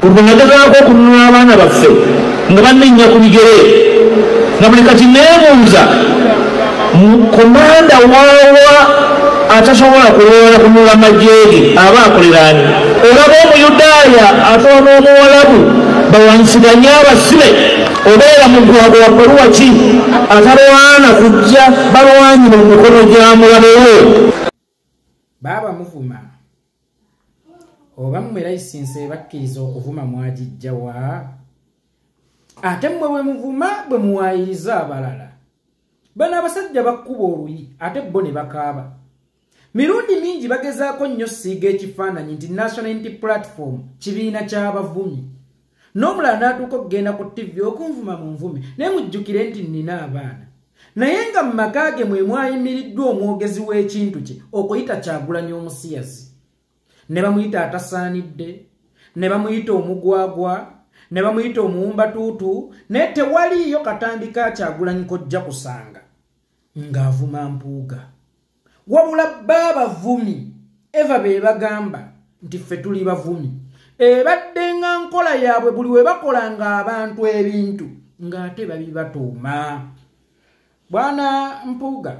Kunagezaako okununula abaana baffe nga banenya ku bigere nga buli kati neebuuza komanda waawa atasobola kulowoola kununula majeege aba akoleraani olaba omuyudaaya atowa n'omuwalabu bawansiganye abasibe obeera mugwago wa peruwa ki atalwana kujja balwanyire mu mikono gya mulabewo baba muvuma oba mmwe layisinsi bakkiriza okuvuma mwagijja wa ate mmwe bwe muvuma bwe muwaayiriza abalala bano abasajja bakkuba oluyi ate bo ne bakaaba mirundi mingi bagezaako nnyo siiga ekifaananyi nti National Unity Platform kibiina ky'abavumi n'omulala n'atuuka okugenda ku TV okunvuma mu nvumi naye mujjukire nti nnina abaana naye nga mu maka ge mwe mwayimiriddwa omwogezi w'ekintu kye okuyita Kyagulanyi omusiyazi ne bamuyita atasaanidde ne bamuyita omugwagwa ne bamuyita omuwumbatuutu naye tewaliyo katambi ka Kyagulanyi kojja kusanga ng'avuma mpuuga wabula baabavumi eva be bagamba nti ffe tuli bavumi ebadde nga nkola yaabwe buli we bakolanga abantu ebintu ng'ate babibatuuma bwana mpuuga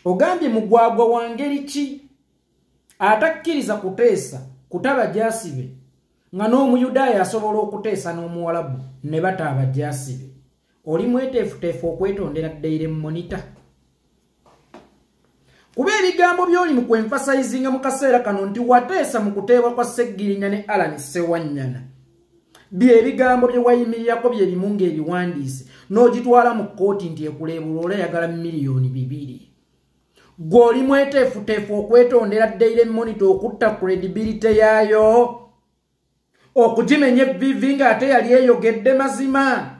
ogambye mugwagwa wa ngeri ki atakkiriza kuteesa kutaba jasibe nga n'omuyudaaya asobola okuteesa n'omuwalabu ne bataaba jasibe oli mweteefuteefu okwetondera Daily Monitor kuba ebigambo by'oli mu kwemfasayizinga mu kaseera kano nti wateesa mu kuteebwa kwa Sseggirinya ne Alan Ssewanyana bye ebigambo bye wayimirirako bye bimu ng'ebiwandiise n'ogitwala mu kkooti nti ekuleebula olayagala $2,000,000 gw'oli mweteefuteefu okwetondera Daily Monitor okutta credibility yaayo okugimenya evvivi ng'ate yali eyogedde mazima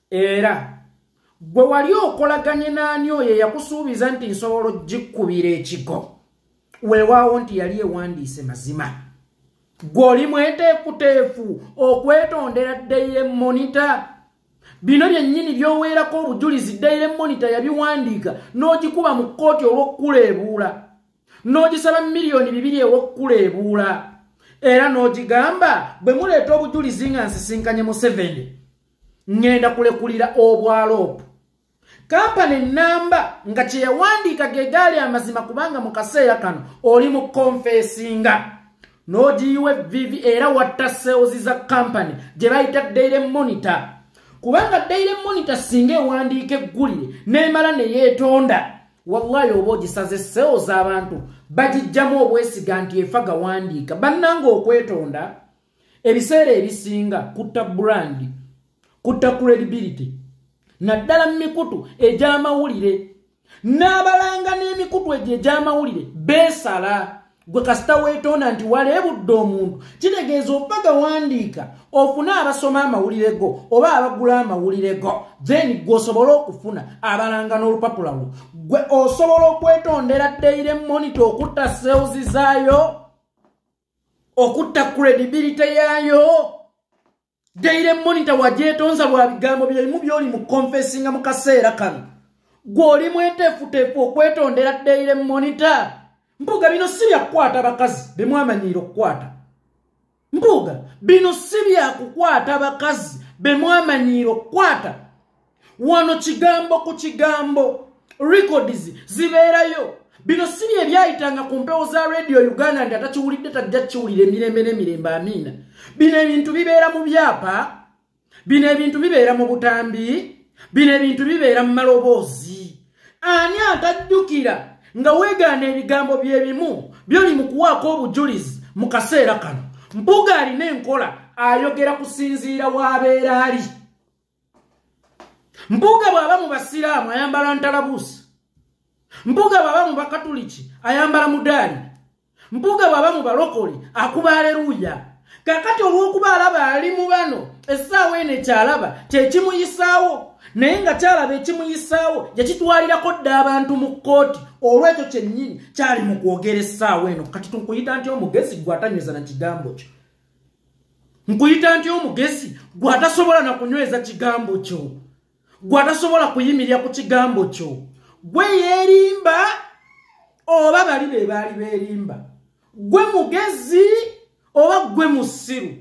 era gwe wali okolaganye n'ani oyo yakusuubiza nti nsobola oggikubira ekigo weewaawo nti yali ewandiise mazima gw'oli mweteefuteefu okwetondera Daily Monitor bino byennyini by'oweerako obujulizi Daily Monitor yabiwandiika n'ogikuba mu kkooti olw'okkuleebuula n'ogisaba $2,000,000 olw'okkuleebuula era n'ogigamba bwe muleeta obujulizi nga nsisinkanye Museveni ngenda kulekulira obwaloopu kampani ennamba nga kye yawandiika ge gaali amazima kubanga mu kaseera kano oli mu konfeesinga n'ogiyiwa evvivi era watta sales za kampani gye bayita Daily Monitor kubanga Daily Monitor singa ewandiika eggulire n'emala ne yeetonda wallahi oba ogisaze sales abantu bagijjamu obwesiga nti efa gawandiika bannanga okwetonda ebiseera ebisinga kutta brand kutta credibility naddala mu mikutu egy'amawulire n'abalanga n'emikutu egyo egy'amawulire beesala gwe kasita weetonda nti waleebudde omuntu kitegeeza oba gawandiika ofune abasoma amawulire go oba abagula amawulire go then gwe osobola okufuna abalanga n'olupapula lwo gwe osobola okwetondera Daily Monitor okutta sales zaayo okutta credibility yaayo Daily Monitor wagyetonza lwa bigambo by'olimu by'oli mu confessinga mu kaseera kano gw'oli mweteefuteefu okwetondera Daily Monitor mpuuga bino si byakukwata bakazi be mwamanyiira okukwata mpuuga bino si byakukwata bakazi be mwamanyiira okukwata wano kigambo ku kigambo records zibeerayo bino si bye byayitanga ku mpewo za Radio Uganda nti atakiwulidde tajja kiwulira emirembe n'emirembe amiina bino ebintu bibeera mu byapa bino ebintu bibeera mu butambi bino ebintu bibeera mu maloboozi ani atajjukira nga weegaana ebigambo byebimu byoli mu kuwaako obujulizi mu kaseera kano mpuuga alina enkola ayogera kusinziira w'abeera ali mpuuga bw'aba mu basiraamu ayambala ntalabuusi mpuuga bw'aba mu bakatuliki ayambala mudaali mpuuga bw'aba mu balokole akuba aleluya kakati olw'okuba alaba ali mu bano essaawa eno ekyalaba kyekimuyisaawo naye nga kyalaba ekimuyisaawo yakitwalirako dda abantu mu kkooti olw'ekyo kyennyini kyali mu kwogera essaawa eno kati nkuyita nti omugezi gwe atanyweza na kigambo kyo nkuyita nti omugezi gwe atasobola na kunyweza kigambo kyo gwe atasobola kuyimirira ku kigambo kyo gwe yeerimba oba bali be baali beerimba gwe mugezi oba gwe musiru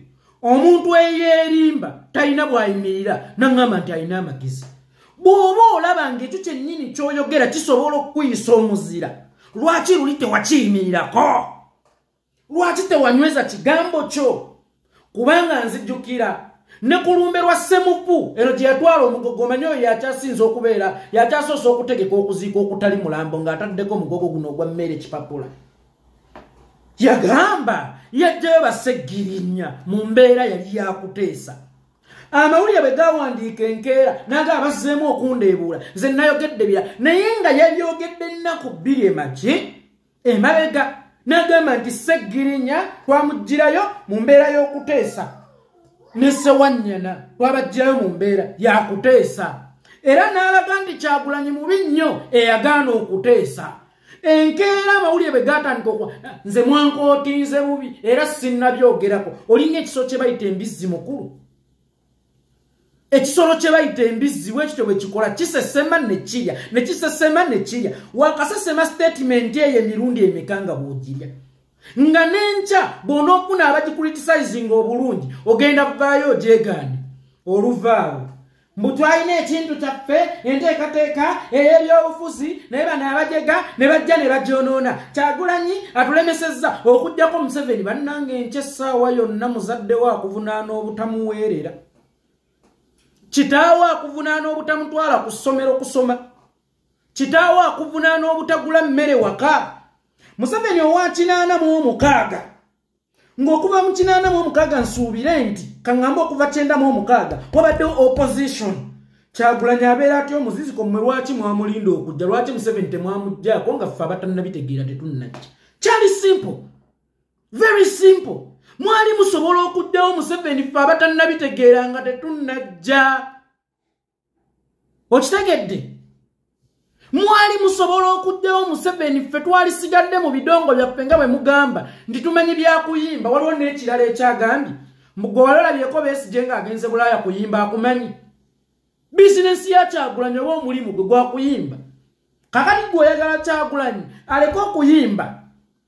omuntu eyeerimba talina bwayimirira nangamba nti alina amagezi bw'oba olaba ng'ekyo kyennyini ky'oyogera kisobola okukuyisa omuzira lwaki luli tewakiyimirirako lwaki tewanyweza kigambo kyo kubanga nzijjukira ne kulumbe lwa Ssemupu eno gye yatwala omugogo omanyi oyo yakyasinza okubeera yakyasoose okutegeka okuziika okutali mulambo ng'ataddeko omugogo guno ogwa mmere kipapula yagamba yajjayo Basseggirinya mu mbeera yali yakuteesa amawulire bwe gawandiika enkeera naga abazzeemu okundeebuula nze nayogedde bira naye nga yabyogedde ennaku bbiri emabega n'agamba nti Sseggirinya twamugirayo mu mbeera y'okuteesa ne Ssewanyana twabagirayo mu mbeera yakuteesa era n'alaga nti Kyagulanyi mubi nnyo eyagaana okuteesa enkeera amawulire bwe gatandika nze mwankootinze bubi era sinnabyogerako olinga ekisolo kye bayita embizzi mukulu ekisolo kye bayita embizzi bwekityo bwe kikola kisesema ne kirya ne kisesema ne kirya wakasesema statement eyo emirundi emikanga bw'ogirya nga n'enkya bw'onoofuna abagikuritisizinga obulungi ogenda kuvaayo ogyegaane oluvaawo mbu twalina ekintu kyaffe enteekateeka ey'ebyobufuzi naye bano abajega ne bajja ne bagyonoona Kyagulanyi atulemesezza okuggyako Museveni bannange enkya essaawa yonna muzaddewo akuvunaana obutamuweerera kitaawo akuvunaana obutamutwala ku ssomero kusoma kitaawo akuvunaana obutagula mmere waka Museveni owa 86 ng'okuva mu 86 nsuubire nti kaŋŋamba okuva 96 wabaddewo opposition Kyagulanyi abeera atyo omuziziko mmwe lwaki mwamulinda okujja lwaki Museveni temwamuggyako nga ffe abatannabitegeera tetunnajja kyali simple very simple mwali musobola okuddawo Museveni ffe abatannabitegeera nga tetunnajja okitegedde mwali musobola okuddawo Museveni ffe twalisigadde mu bidongo byaffe nga bwe mugamba nti tumanyi byakuyimba waliwo n'ekirala ekyagambye mugwe walalabyeko Besigye ng'agenze Bulaaya kuyimba akumanyi bizinensi ya Kyagulanyi oba omulimu gwe gwakuyimba kakati gwe oyagala Kyagulanyi aleke okuyimba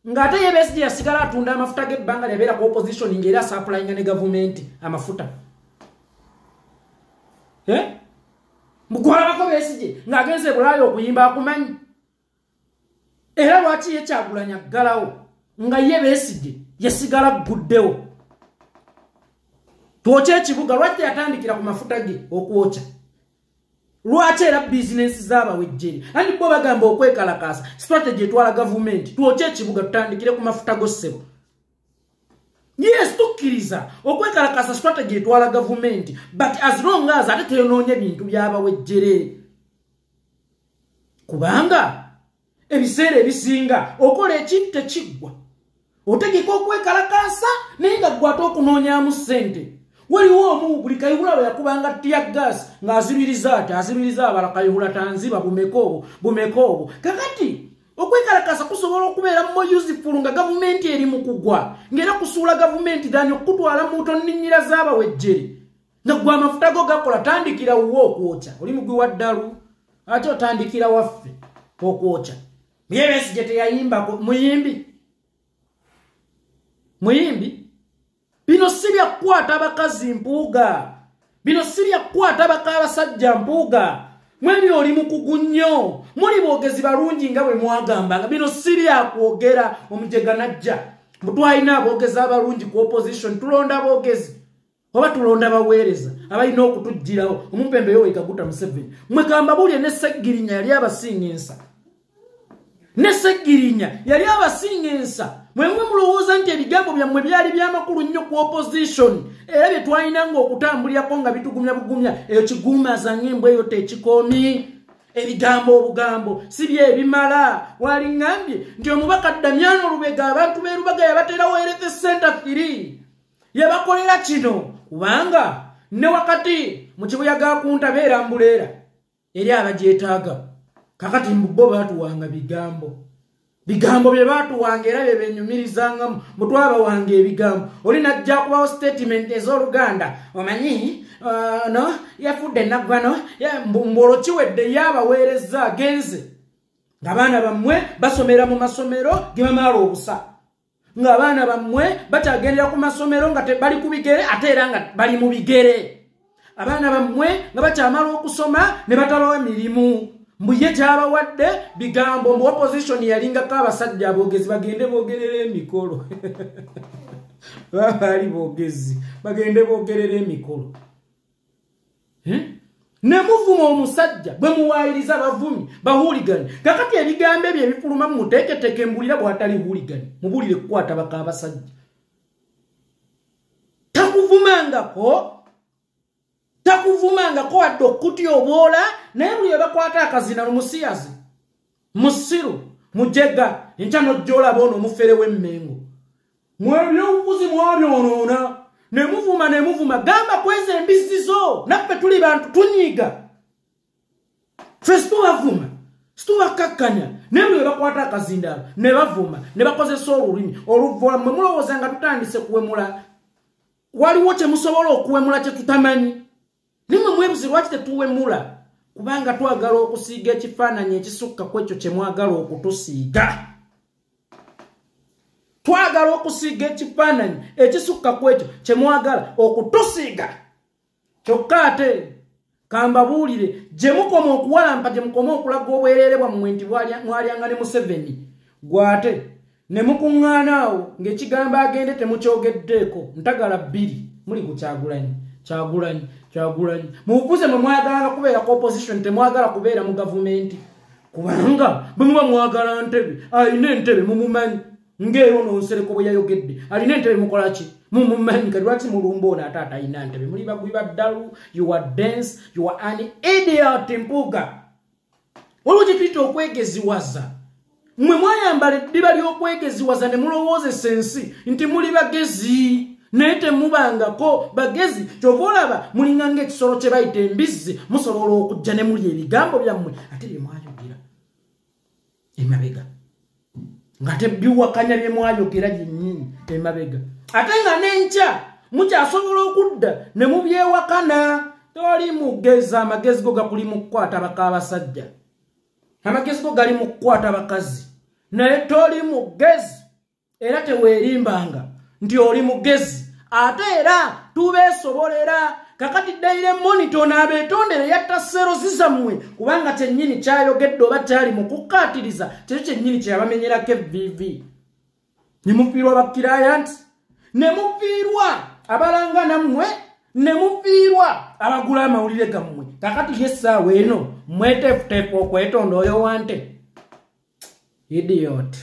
ng'ate ye Besigye yasigala atunda amafuta g'ebbanga lyabeera ku opposition ng'era asaplayinga ne gavumenti amafuta mugwalabako Besigye ng'agenze Bulaaya okuyimba akumanyi era lwaki ye Kyagulanyi aggalawo nga ye Besigye yasigala guddewo twokya ekibuga lwaki yatandikira ku mafuta ge okwokya lwaki era bizinensi z'abawejjeri andi bo bagamba okwekalakaasa strategy etwala gavumenti twokya ekibuga tutandikire ku mafuta go ssebo yes tukkiriza okwekalakaasa strategy etwala gavumenti but as long as ate teyonoonye bintu by'abawejjere kubanga ebiseera ebisinga okola ekintu tekiggwa otegeka okwekalakaasa naye nga ggwe ate okunoonyaamu ssente waliwo omu buli Kayihura bwe yakubanga tiyaggaasi ng'azibiriza ati azibiriza abala Kayihura tanziba bumeka obwo kakati okwekalakaasa kusobola okubeera mo useful nga gavumenti eri mu kugwa ng'era kusuula gavumenti dani okutwala mu tonninnyira z'abawejjere nga ggwe amafuta go gakola tandikira wuwe okwokya oli mugwi wa ddalu ate otandikira waffe okwokya ye Besigye teyayimbako muyimbi bino si byakukwata abakazi mpuuga bino si byakukwata abasajja mpuuga mwemi oli mukugu nnyo muli boogezi balungi nga bwe mwagambanga bino si byakwogera omujega najja mutwalina aboogezi abalungi ku opposition tulonda boogezi oba tulonda baweereza abalina okutuggyirawo omumpembe Yoweri Museveni mwegamba bulye ne Sseggirinya yali abasinga ensa mwemwe mulowooza nti ebigambo byammwe byali by'amakulu nnyo ku opposition era bye twalina ng'okutambulirako nga bitugumya bugumya eyo kiguumaza ng'embwa eyo tekikoomi obugambo si bye ebimala waliŋŋambye nti omubaka Damiano Lubega abantu b'e Lubaga yabaterawo Health Center 3 yabakolera kino kubanga ne wakati mu kibuyaga kunta beera mbuleera eri abagyetaaga kakati mbubo baatuwanga bigambo bye baatuwanga era bye benyumirizangamu mutwaba wange ebigambo oli najja kubawo statement ez'Oluganda omanyi no yafudde naggwano mbolo kiwedde yabaweereza agenze ng'abaana bammwe basomera mu masomero ge bamaala obusa nga abaana bammwe bakyagendera ku masomero nga bali ku bigere ate era nga bali mu bigere. Abaana bammwe nga bakyamala okusoma ne batalawo emirimu. Mbuye kyabawadde bigambo mu opposition yalingako abasajja aboogezi bagende boogerera emikolo. Bali boogezi bagende boogerera emikolo. Ne muvuma omusajja bwe muwaayiriza bavumi bahuuligani. Kakati ebigambo ebyo ebifuluma mu muteeketeeke mbulira bw'atali huuligani. Mubulire kukwata baka abasajja. Takuvumangako wadde okutya obwola naye buli bakwata akazina lumusiyazi. Musiru, mujega, enkya n'ojjolaba ono omufere w'emmengo. Mwebyobufuzi mwabyonoona. Ne muvuma gamba kweza embizizo naffe tuli bantu tunyiga. Ffe situbavuma situbakakkanya naye buli bakwata akazindaalo ne bavuma ne bakozesa olulimi oluvoola mmwe mulowooza nga tutandise kuwemula. Waliwo kye musobola okuwemula kye tutamanyi. Nimwe mwebuzi lwaki tetuwemula? Kubanga twagala okusiiga ekifaananyi ekisukka ku ekyo kye mwagala okutusiiga. Twagala okusiiga ekifaananyi ekisukka ku ekyo kye mwagala okutusiiga. Kyokka ate kambabuulire gye mukoma okuwalampa gye mukoma okulaga obwereere bwammwe nti mwalyanga ne Museveni gwate ne mukuŋŋaanaawo ng'ekigambo agende temukyogeddeeko ntagala bbiri muli ku Kyagulanyi mubuze mwe mwagalanga kubeera ku opposition temwagala kubeera mu gavumenti kubanga bwe muba mwagala ntebe alina entebe mumumanyi ng'ero n'onsereko bwe yayogedde alina entebe mukola ki mumumanyi kati lwaki mulumba ono ate atalina ntebe muli bagwi baddalu you are dense you are an idiot mpuga waliwo kye tuyita okwegeziwaza mmwe mwayambala eddiba ly'okwegeziwaza ne mulowoozesa ensi nti muli bagezi naye temubangako bagezi kyova olaba mulinga ng'ekisolo kye bayita embizzi musobola okujja ne muli ebigambo byammwe ate bye mwayogera emabega ng'ate biwakanya bye mwayogera byennyini emabega ate nga n'enkya mukyasobola okudda ne mubyewakana. Toli mugezi, amagezi go gakuli mu kukwata baka abasajja, amagezi go gali mu kukwata bakazi. Naye toli mugezi era teweerimbanga nti oli mugezi ate era tubeesobolera. Kakati Daily Monitor n'abeetondere yatta serozi zammwe kubanga kyennyini kyayogedde oba kyali mu kukkaatiriza kyekyo kyennyini kyeyabamenyerako evviivi. Ne mufiirwa bakirayanti, ne mufiirwa abalanga nammwe, ne mufiirwa abagula amawulire gammwe. Kakati yessaawa eno mweteefuteefu okwetonda oyo wante idiot.